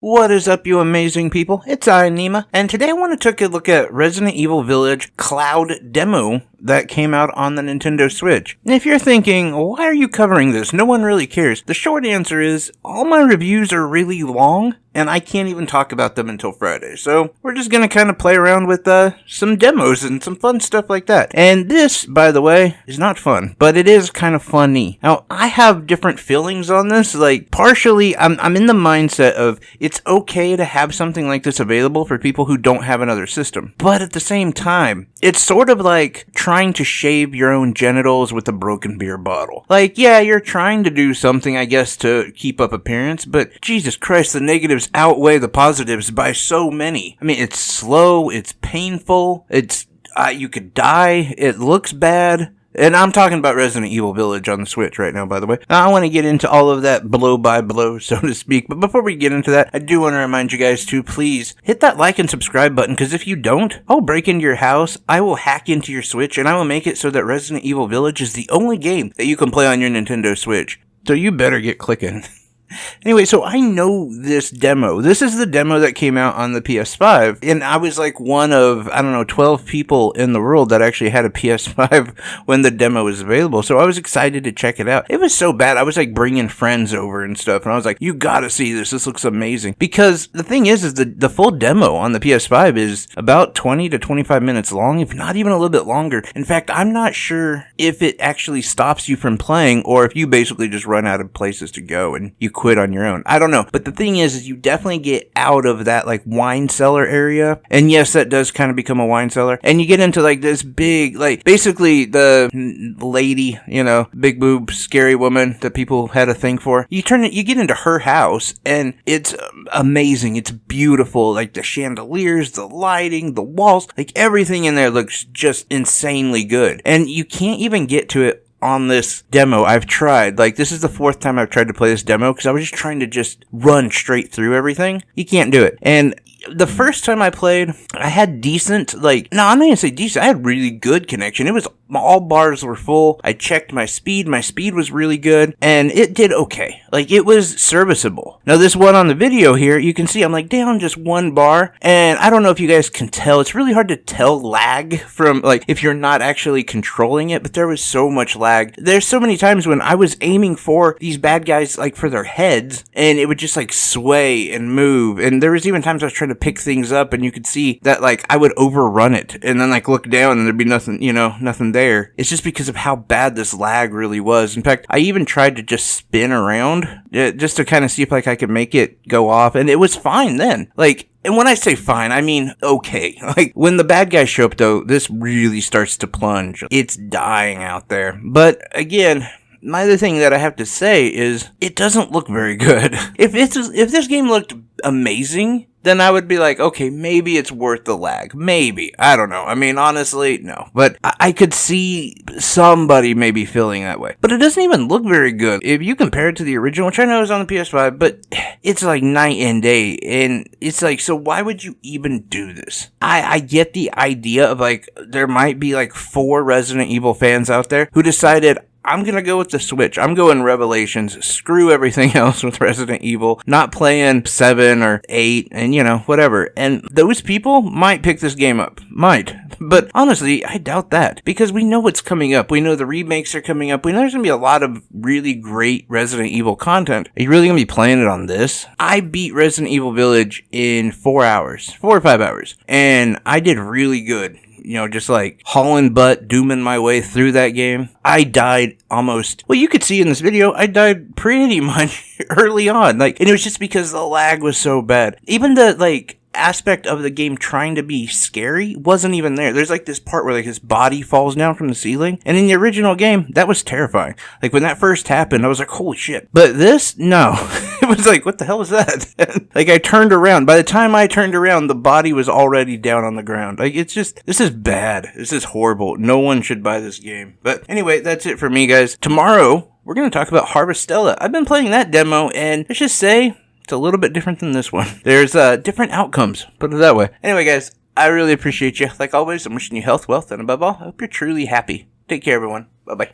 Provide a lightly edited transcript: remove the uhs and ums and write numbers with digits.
What is up, you amazing people? It's I, Nima, and today I want to take a look at Resident Evil Village Cloud Demo that came out on the Nintendo Switch. And if you're thinking, why are you covering this? No one really cares. The short answer is, all my reviews are really long, and I can't even talk about them until Friday. So we're just going to kind of play around with some demos and some fun stuff like that. And this, by the way, is not fun, but it is kind of funny. Now, I have different feelings on this. Like, partially, I'm in the mindset of it's okay to have something like this available for people who don't have another system. But at the same time, it's sort of like trying to shave your own genitals with a broken beer bottle. Like, yeah, you're trying to do something, I guess, to keep up appearance, but Jesus Christ, the negatives outweigh the positives by so many. I mean, it's slow, it's painful, you could die, it looks bad. And I'm talking about Resident Evil Village on the Switch right now, by the way. Now, I want to get into all of that blow by blow, so to speak. But before we get into that, I do want to remind you guys to please hit that like and subscribe button, because if you don't, I'll break into your house, I will hack into your Switch, and I will make it so that Resident Evil Village is the only game that you can play on your Nintendo Switch. So you better get clicking. Anyway, so I know this demo. This is the demo that came out on the PS5, and I was like one of, 12 people in the world that actually had a PS5 when the demo was available, so I was excited to check it out. It was so bad, I was like bringing friends over and stuff, and I was like, you gotta see this looks amazing. Because the thing is the full demo on the PS5 is about 20 to 25 minutes long, if not even a little bit longer. In fact, I'm not sure if it actually stops you from playing, or if you basically just run out of places to go and you quit on your own. I don't know. But the thing is you definitely get out of that like wine cellar area. And yes, that does kind of become a wine cellar. And you get into like this big, like basically the lady, big boob, scary woman that people had a thing for. You get into her house and it's amazing. It's beautiful. Like the chandeliers, the lighting, the walls, like everything in there looks just insanely good. And you can't even get to it on this demo. I've tried. Like, this is the fourth time I've tried to play this demo because I was just trying to just run straight through everything. You can't do it. And the first time I played, I had decent, I'm not going to say decent, I had really good connection. It was, all bars were full. I checked my speed was really good, and it did okay. Like, it was serviceable. Now, this one on the video here, you can see I'm like down just one bar, and I don't know if you guys can tell, it's really hard to tell lag from, like, if you're not actually controlling it, but there was so much lag. There's so many times when I was aiming for these bad guys, like, for their heads, and it would just, like, sway and move, and there was even times I was trying to pick things up, and you could see that, like, I would overrun it, and then, like, look down, and there'd be nothing, nothing there. It's just because of how bad this lag really was. In fact, I even tried to just spin around, just to kind of see if, like, I could make it go off, and it was fine then. Like, and when I say fine, I mean okay. Like, when the bad guys show up, though, this really starts to plunge. It's dying out there. But, again, my other thing that I have to say is, it doesn't look very good. If this game looked amazing, then I would be like, okay, maybe it's worth the lag. Maybe. I don't know. I mean, honestly, no. But I could see somebody maybe feeling that way. But it doesn't even look very good. If you compare it to the original, which I know is on the PS5, but it's like night and day. And it's like, so why would you even do this? I get the idea of like, there might be like 4 Resident Evil fans out there who decided, I'm gonna go with the Switch. I'm going Revelations. Screw everything else with Resident Evil. Not playing 7 or 8 and, whatever. And those people might pick this game up. Might. But honestly, I doubt that. Because we know what's coming up. We know the remakes are coming up. We know there's gonna be a lot of really great Resident Evil content. Are you really gonna be playing it on this? I beat Resident Evil Village in 4 hours. 4 or 5 hours. And I did really good. Just like hauling butt, dooming my way through that game. I died almost, well, you could see in this video, I died pretty much early on. Like, and it was just because the lag was so bad. Even the, aspect of the game trying to be scary wasn't even there. There's like this part where like his body falls down from the ceiling, and in the original game that was terrifying. Like when that first happened, I was like, holy shit. But this, no. It was like, what the hell was that? Like, I turned around. By the time I turned around, the body was already down on the ground. Like, it's just, this is bad. This is horrible. No one should buy this game. But anyway, that's it for me, guys. Tomorrow we're going to talk about Harvestella. I've been playing that demo, and let's just say it's a little bit different than this one. There's different outcomes, put it that way. Anyway, guys, I really appreciate you. Like always, I'm wishing you health, wealth, and above all, I hope you're truly happy. Take care, everyone. Bye-bye.